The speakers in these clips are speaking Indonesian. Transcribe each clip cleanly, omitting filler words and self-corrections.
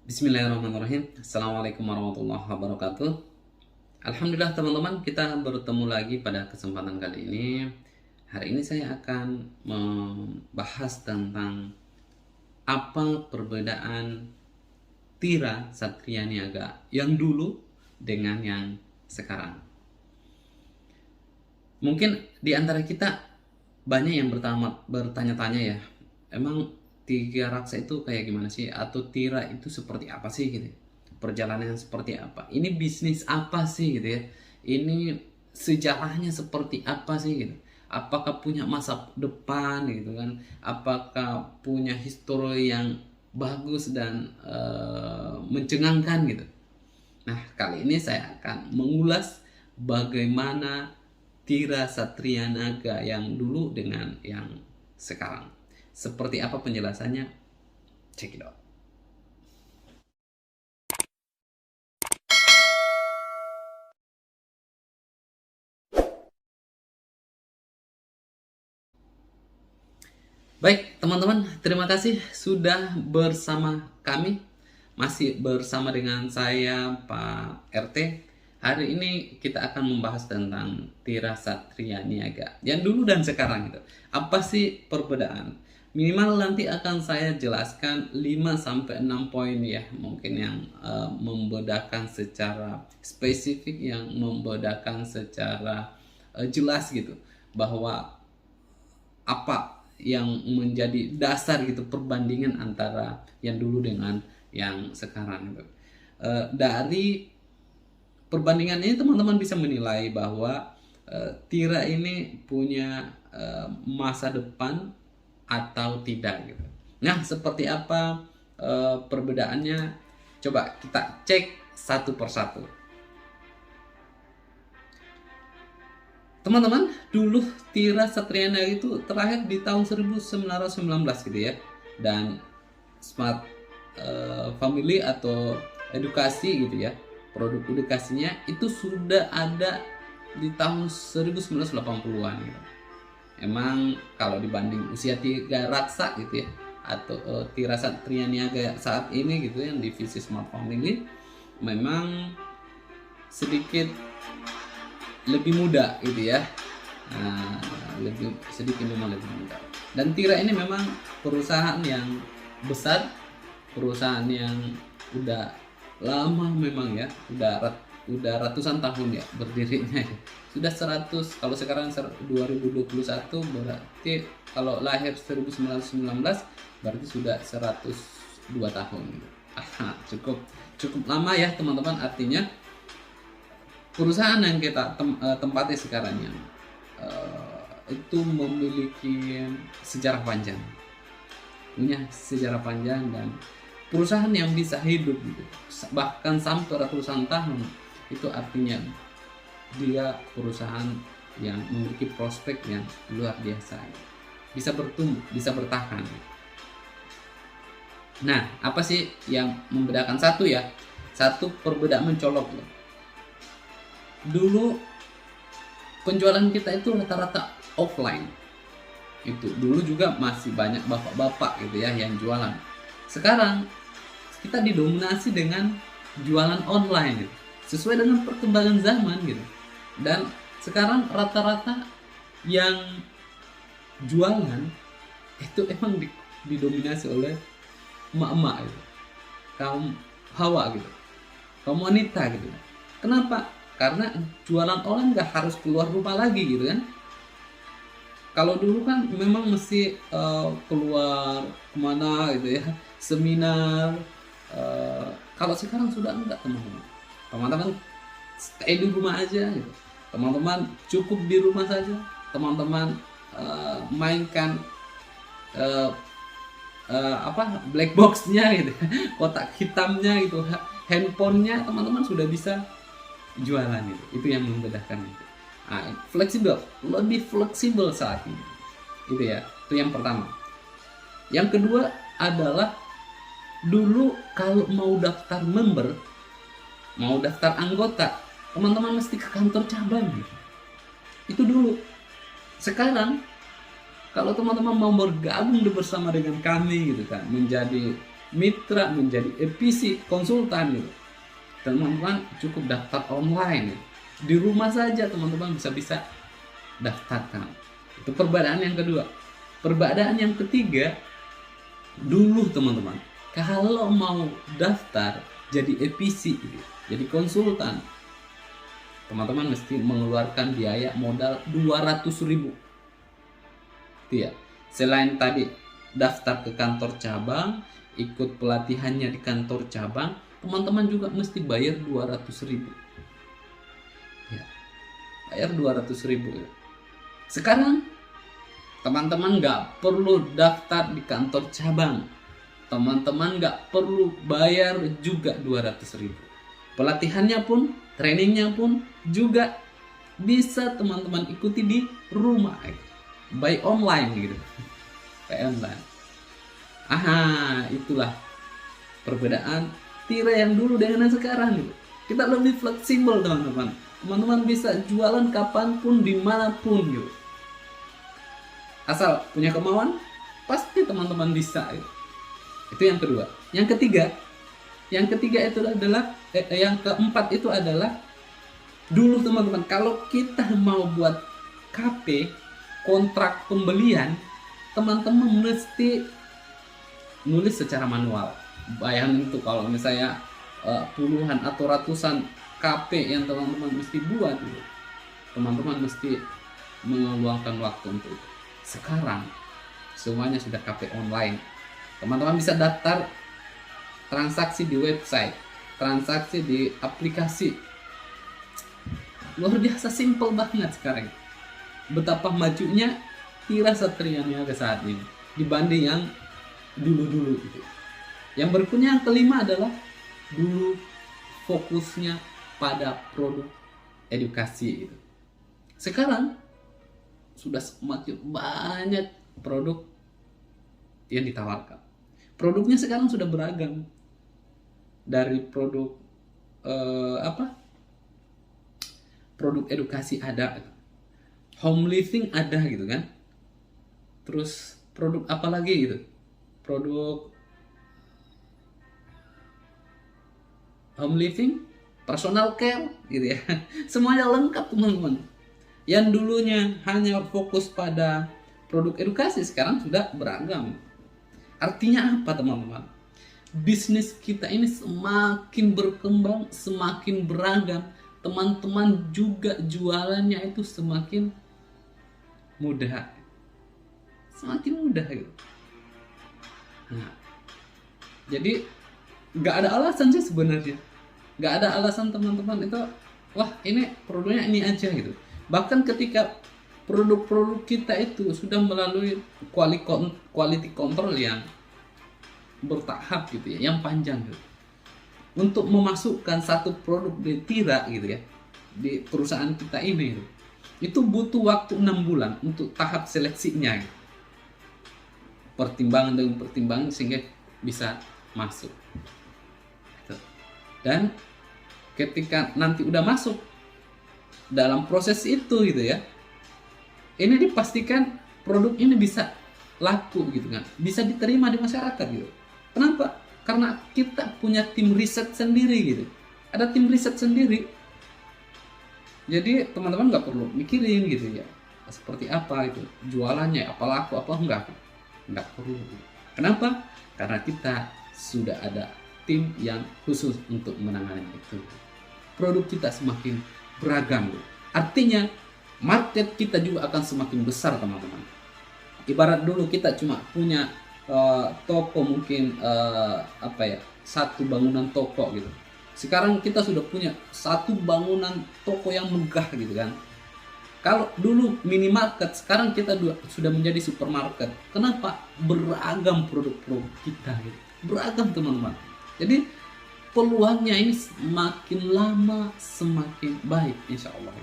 Bismillahirrahmanirrahim. Assalamualaikum warahmatullahi wabarakatuh. Alhamdulillah teman-teman, kita bertemu lagi pada kesempatan kali ini. Hari ini saya akan membahas tentang apa perbedaan Tira Satria Niaga yang dulu dengan yang sekarang. Mungkin di antara kita banyak yang bertanya-tanya ya, emang Tiga Raksa itu kayak gimana sih? Atau Tira itu seperti apa sih gitu? Perjalanan seperti apa? Ini bisnis apa sih gitu ya? Ini sejarahnya seperti apa sih gitu? Apakah punya masa depan gitu kan? Apakah punya histori yang bagus dan mencengangkan gitu? Nah, kali ini saya akan mengulas bagaimana Tira Satria Naga yang dulu dengan yang sekarang. Seperti apa penjelasannya? Check it out. Baik, teman-teman, terima kasih sudah bersama kami. Masih bersama dengan saya, Pak RT. Hari ini kita akan membahas tentang Tira Satria Niaga yang dulu dan sekarang itu. Apa sih perbedaan? Minimal nanti akan saya jelaskan 5 sampai 6 poin ya, mungkin yang membedakan secara spesifik, yang membedakan secara jelas gitu, bahwa apa yang menjadi dasar gitu perbandingan antara yang dulu dengan yang sekarang gitu. Dari perbandingan ini teman-teman bisa menilai bahwa Tira ini punya masa depan atau tidak gitu. Nah, seperti apa perbedaannya? Coba kita cek satu persatu. Teman-teman, dulu Tira Satria Niaga itu terakhir di tahun 1919 gitu ya. Dan Smart Family atau edukasi gitu ya, produk edukasinya itu sudah ada di tahun 1980-an gitu. Emang kalau dibanding usia Tiga Raksa gitu ya, atau Tira Satria Niaga saat ini gitu yang divisi Smart Family, memang sedikit lebih muda gitu ya. Nah, lebih sedikit memang lebih muda. Dan Tira ini memang perusahaan yang besar, perusahaan yang udah lama memang ya, udah ratusan tahun ya berdirinya ya. Sudah 100, kalau sekarang 2021 berarti kalau lahir 1919 berarti sudah 102 tahun gitu. Cukup lama ya teman-teman, artinya perusahaan yang kita tempati sekarang yang itu memiliki sejarah panjang, punya sejarah panjang, dan perusahaan yang bisa hidup gitu, bahkan sampai ratusan tahun, itu artinya dia perusahaan yang memiliki prospek yang luar biasa, bisa bertumbuh, bisa bertahan. Nah, apa sih yang membedakan? Satu perbedaan mencolok loh. Dulu penjualan kita itu rata-rata offline. Itu dulu juga masih banyak bapak-bapak gitu ya yang jualan. Sekarang kita didominasi dengan jualan online gitu, sesuai dengan perkembangan zaman gitu. Dan sekarang rata-rata yang jualan itu emang didominasi oleh emak-emak gitu, kaum hawa gitu, kaum wanita gitu. Kenapa? Karena jualan online nggak harus keluar rumah lagi gitu kan. Kalau dulu kan memang mesti keluar kemana gitu ya, seminar. Kalau sekarang sudah enggak teman-teman. Teman-teman stay di rumah aja gitu. Teman-teman cukup di rumah saja. Teman-teman mainkan black boxnya gitu, kotak hitamnya gitu, handphonenya teman-teman sudah bisa jualan itu yang membedakan itu. Nah, fleksibel, lebih fleksibel saat ini itu ya, itu yang pertama. Yang kedua adalah dulu kalau mau daftar member, mau daftar anggota, teman-teman mesti ke kantor cabang gitu. Itu dulu. Sekarang kalau teman-teman mau bergabung bersama dengan kami gitu kan, menjadi mitra, menjadi EPC konsultan gitu. Teman-teman cukup daftar online ya. Di rumah saja teman-teman bisa daftarkan. Itu perbedaan yang kedua. Perbedaan yang ketiga, dulu teman-teman kalau mau daftar jadi EPC gitu, jadi konsultan, teman-teman mesti mengeluarkan biaya modal 200.000. Iya. Selain tadi daftar ke kantor cabang, ikut pelatihannya di kantor cabang, teman-teman juga mesti bayar 200.000. Ya, bayar 200.000 ya. Sekarang teman-teman nggak perlu daftar di kantor cabang, teman-teman nggak perlu bayar juga 200.000. Pelatihannya pun, trainingnya pun juga bisa teman-teman ikuti di rumah, by online gitu, by online. Aha, itulah perbedaan Tira yang dulu dengan yang sekarang gitu. Kita lebih fleksibel teman-teman. Teman-teman bisa jualan kapanpun, dimanapun gitu. Asal punya kemauan, pasti teman-teman bisa gitu. Itu yang kedua. Yang ketiga itu adalah yang keempat itu adalah, dulu teman-teman kalau kita mau buat KP, kontrak pembelian, teman-teman mesti nulis secara manual. Bayangin itu kalau misalnya puluhan atau ratusan KP yang teman-teman mesti buat gitu. Teman-teman mesti meluangkan waktu untuk itu. Sekarang semuanya sudah KP online. Teman-teman bisa daftar transaksi di website, transaksi di aplikasi. Luar biasa simple banget sekarang. Betapa majunya Tira Satria Niaga saat ini dibanding yang dulu-dulu gitu. Yang berikutnya, yang kelima adalah dulu fokusnya pada produk edukasi gitu. Sekarang sudah semakin banyak produk yang ditawarkan. Produknya sekarang sudah beragam. Dari produk produk edukasi ada, home living ada gitu kan. Terus produk apa lagi gitu? Produk home living, personal care gitu ya. Semuanya lengkap teman-teman. Yang dulunya hanya fokus pada produk edukasi, sekarang sudah beragam. Artinya apa teman-teman? Bisnis kita ini semakin berkembang, semakin beragam. Teman-teman juga jualannya itu semakin mudah. Semakin mudah gitu. Nah, jadi nggak ada alasan sih sebenarnya. Nggak ada alasan teman-teman itu, wah ini produknya ini aja gitu. Bahkan ketika produk-produk kita itu sudah melalui quality control yang bertahap gitu ya, yang panjang gitu. Untuk memasukkan satu produk di Tira gitu ya, di perusahaan kita ini gitu, itu butuh waktu 6 bulan untuk tahap seleksinya gitu. Pertimbangan demi pertimbangan sehingga bisa masuk. Dan ketika nanti udah masuk dalam proses itu gitu ya, ini dipastikan produk ini bisa laku gitu kan, bisa diterima di masyarakat gitu. Kenapa? Karena kita punya tim riset sendiri gitu. Ada tim riset sendiri. Jadi teman-teman nggak perlu mikirin gitu ya, seperti apa itu jualannya, apa laku apa enggak perlu. Kenapa? Karena kita sudah ada tim yang khusus untuk menangani itu. Produk kita semakin beragam. Artinya market kita juga akan semakin besar teman-teman. Ibarat dulu kita cuma punya toko mungkin satu bangunan toko gitu. Sekarang kita sudah punya satu bangunan toko yang megah gitu kan. Kalau dulu minimarket, sekarang kita sudah menjadi supermarket. Kenapa? Beragam produk-produk kita gitu. Beragam teman-teman. Jadi peluangnya ini semakin lama semakin baik insya Allah.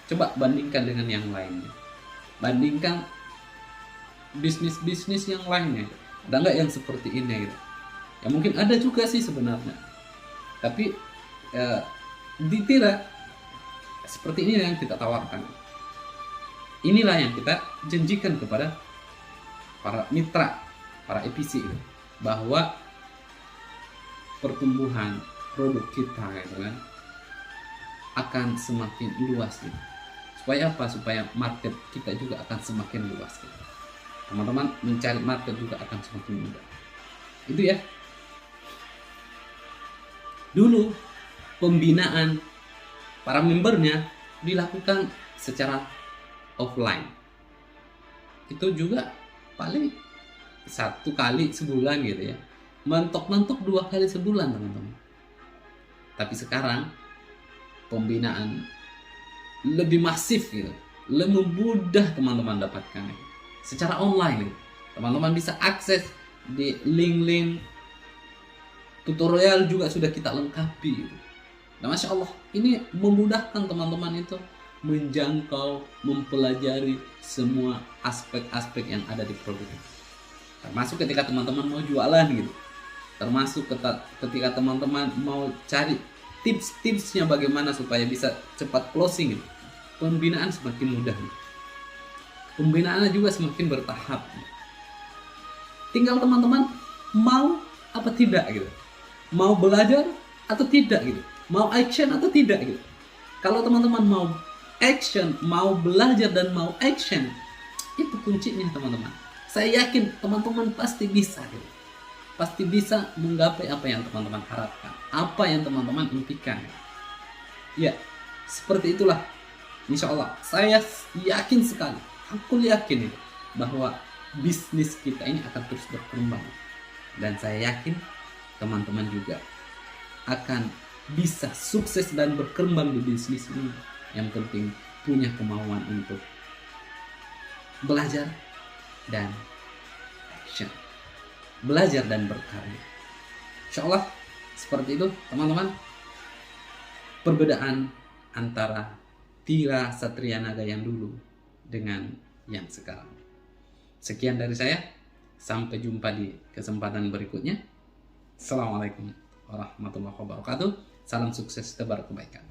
Coba bandingkan dengan yang lainnya. Bandingkan bisnis-bisnis yang lainnya. Ada nggak yang seperti ini gitu? Ya mungkin ada juga sih sebenarnya. Tapi di Tira seperti ini yang kita tawarkan. Inilah yang kita janjikan kepada para mitra para EPC itu, bahwa pertumbuhan produk kita gitu kan akan semakin luas gitu. Supaya apa? Supaya market kita juga akan semakin luas gitu. Teman-teman mencari market juga akan semakin mudah. Itu ya. Dulu pembinaan para membernya dilakukan secara offline. Itu juga paling 1 kali sebulan gitu ya. Mentok-mentok 2 kali sebulan teman-teman. Tapi sekarang pembinaan lebih masif gitu, lebih mudah teman-teman dapatkan secara online gitu. Teman-teman bisa akses di link-link tutorial juga sudah kita lengkapi gitu. Nah, Masya Allah, ini memudahkan teman-teman itu menjangkau, mempelajari semua aspek-aspek yang ada di produk itu. Termasuk ketika teman-teman mau jualan gitu, termasuk ketika teman-teman mau cari tips-tipsnya bagaimana supaya bisa cepat closing gitu. Pembinaan semakin mudah gitu. Pembinaannya juga semakin bertahap gitu. Tinggal teman-teman mau apa tidak gitu, mau belajar atau tidak gitu, mau action atau tidak gitu. Kalau teman-teman mau action, mau belajar dan mau action, itu kuncinya teman-teman. Saya yakin teman-teman pasti bisa gitu. Pasti bisa menggapai apa yang teman-teman harapkan, apa yang teman-teman impikan. Ya, seperti itulah. Insya Allah, saya yakin sekali, aku yakin itu, bahwa bisnis kita ini akan terus berkembang. Dan saya yakin teman-teman juga akan bisa sukses dan berkembang di bisnis ini. Yang penting punya kemauan untuk belajar dan action, belajar dan berkarya. Insya Allah seperti itu teman-teman, perbedaan antara Tira Satria Naga yang dulu dengan yang sekarang. Sekian dari saya, sampai jumpa di kesempatan berikutnya. Assalamualaikum warahmatullahi wabarakatuh. Salam sukses, tebar kebaikan.